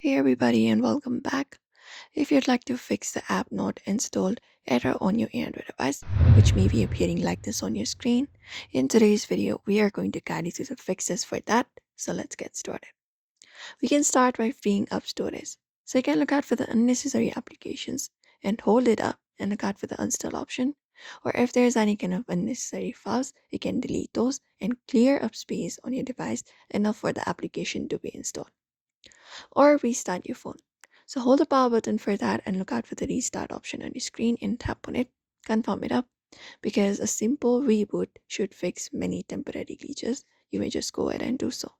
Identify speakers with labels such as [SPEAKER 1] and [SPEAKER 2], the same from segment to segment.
[SPEAKER 1] Hey everybody and welcome back. If you'd like to fix the app not installed error on your Android device, which may be appearing like this on your screen, in today's video we are going to guide you through the fixes for that. So let's get started. We can start by freeing up storage. So you can look out for the unnecessary applications and hold it up and look out for the uninstall option. Or if there's any kind of unnecessary files, you can delete those and clear up space on your device enough for the application to be installed or restart your phone. So hold the power button for that and look out for the restart option on your screen and tap on it. Confirm it up because a simple reboot should fix many temporary glitches. You may just go ahead and do so.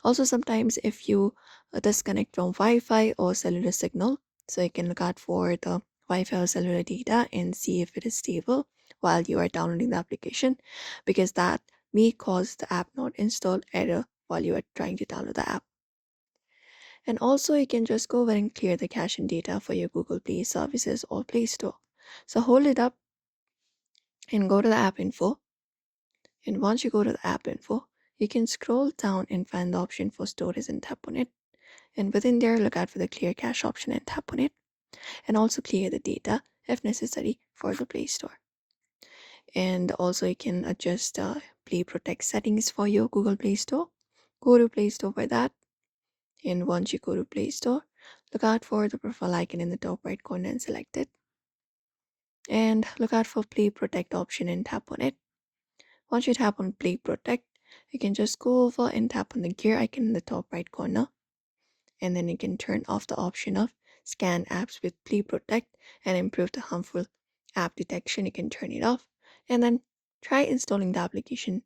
[SPEAKER 1] Also, sometimes if you disconnect from Wi-Fi or cellular signal, so you can look out for the Wi-Fi or cellular data and see if it is stable while you are downloading the application, because that may cause the app not installed error while you are trying to download the app. And also you can just go ahead and clear the cache and data for your Google Play services or Play Store. So hold it up and go to the app info. And once you go to the app info, you can scroll down and find the option for storage and tap on it. And within there, look out for the clear cache option and tap on it. And also clear the data if necessary for the Play Store. And also you can adjust Play Protect settings for your Google Play Store. Go to Play Store for that. And once you go to Play Store, look out for the profile icon in the top right corner and select it. And look out for Play Protect option and tap on it. Once you tap on Play Protect, you can just go over and tap on the gear icon in the top right corner. And then you can turn off the option of scan apps with Play Protect and improve the harmful app detection. You can turn it off and then try installing the application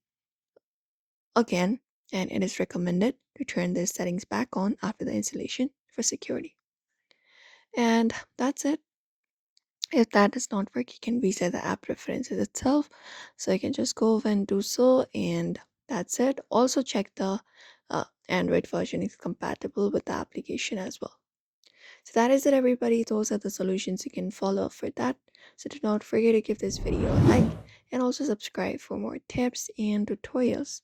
[SPEAKER 1] again. And it is recommended to turn the settings back on after the installation for security. And that's it. If that does not work, you can reset the app preferences itself. So you can just go over and do so, and that's it. Also, check the Android version is compatible with the application as well. So that is it, everybody. Those are the solutions you can follow for that. So do not forget to give this video a like and also subscribe for more tips and tutorials.